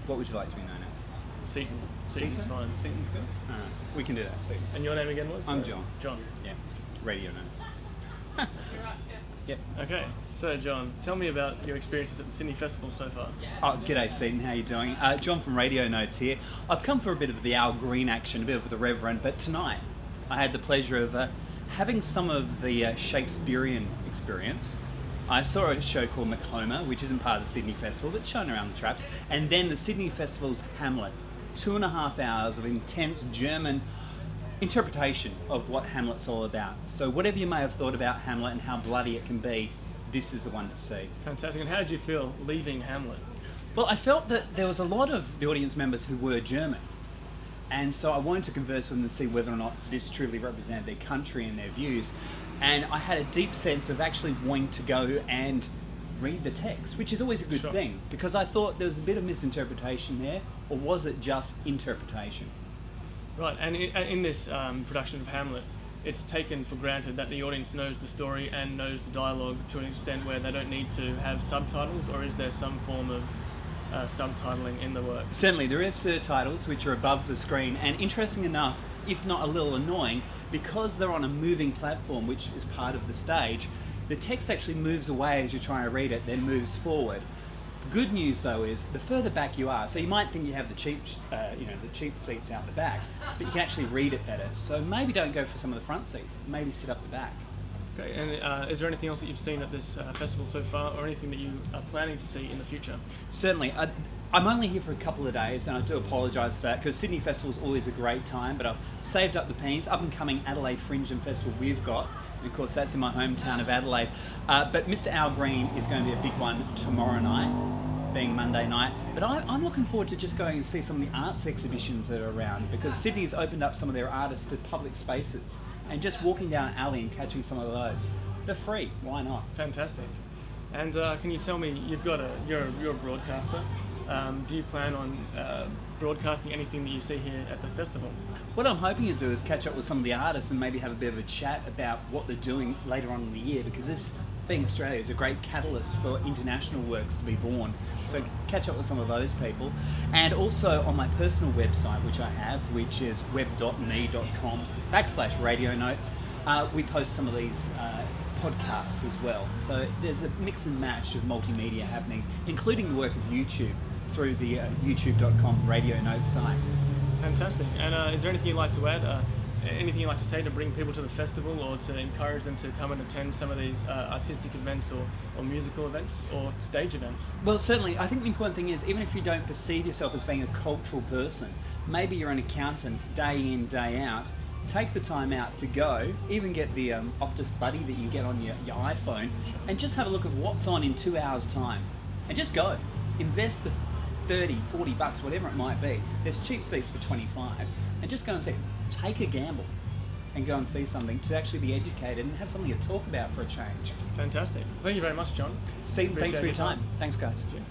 What would you like to be known as? Seaton. Seaton's fine. Seaton's good? Alright, we can do that, Seaton. And your name again was? I'm John. John. Yeah, radio notes. Yep. Okay, so John, tell me about your experiences at the Sydney Festival so far. Oh, g'day Seaton, how you doing? John from Radio Notes here. I've come for a bit of the Al Green action, a bit of the Reverend, but tonight I had the pleasure of having some of the Shakespearean experience. I saw a show called Macoma, which isn't part of the Sydney Festival, but it's shown around the traps, and then the Sydney Festival's Hamlet. 2.5 hours of intense German interpretation of what Hamlet's all about. So whatever you may have thought about Hamlet and how bloody it can be, this is the one to see. Fantastic. And how did you feel leaving Hamlet? Well, I felt that there was a lot of the audience members who were German, and so I wanted to converse with them and see whether or not this truly represented their country and their views. And I had a deep sense of actually wanting to go and read the text, which is always a good thing, because I thought there was a bit of misinterpretation there, or was it just interpretation? Right, and in this production of Hamlet, it's taken for granted that the audience knows the story and knows the dialogue to an extent where they don't need to have subtitles, or is there some form of subtitling in the work? Certainly, there is subtitles which are above the screen, and interesting enough, if not a little annoying, because they're on a moving platform which is part of the stage, the text actually moves away as you try to read it, then moves forward. Good news though is the further back you are, so you might think you have the cheap seats out the back, but you can actually read it better. So maybe don't go for some of the front seats. Maybe sit up the back. Okay, and is there anything else that you've seen at this festival so far, or anything that you are planning to see in the future? Certainly. I'm only here for a couple of days, and I do apologise for that, because Sydney Festival is always a great time, but I've saved up the pennies. Up and coming Adelaide Fringe and Festival we've got, and of course that's in my hometown of Adelaide. But Mr. Al Green is going to be a big one tomorrow night, being Monday night. But I'm looking forward to just going and see some of the arts exhibitions that are around, because Sydney's opened up some of their artists to public spaces, and just walking down an alley and catching some of those. They're free, why not? Fantastic. And can you tell me, you're a broadcaster. Do you plan on broadcasting anything that you see here at the festival? What I'm hoping to do is catch up with some of the artists and maybe have a bit of a chat about what they're doing later on in the year, because this, being Australia, is a great catalyst for international works to be born. So catch up with some of those people. And also on my personal website, which I have, which is web.me.com/radio notes, we post some of these podcasts as well. So there's a mix and match of multimedia happening, including the work of YouTube through the youtube.com radio notes site. Fantastic. And is there anything you'd like to add? Anything you'd like to say to bring people to the festival, or to encourage them to come and attend some of these artistic events or musical events or stage events? Well, certainly. I think the important thing is, even if you don't perceive yourself as being a cultural person, maybe you're an accountant day in, day out, take the time out to go, even get the Optus Buddy that you get on your iPhone, and just have a look at what's on in 2 hours' time. And just go. Invest the 30, 40 bucks, whatever it might be. There's cheap seats for 25. And just go and see. Take a gamble and go and see something to actually be educated and have something to talk about for a change. Fantastic. Thank you very much, John. Thanks for your time. Thanks, guys. Thank you.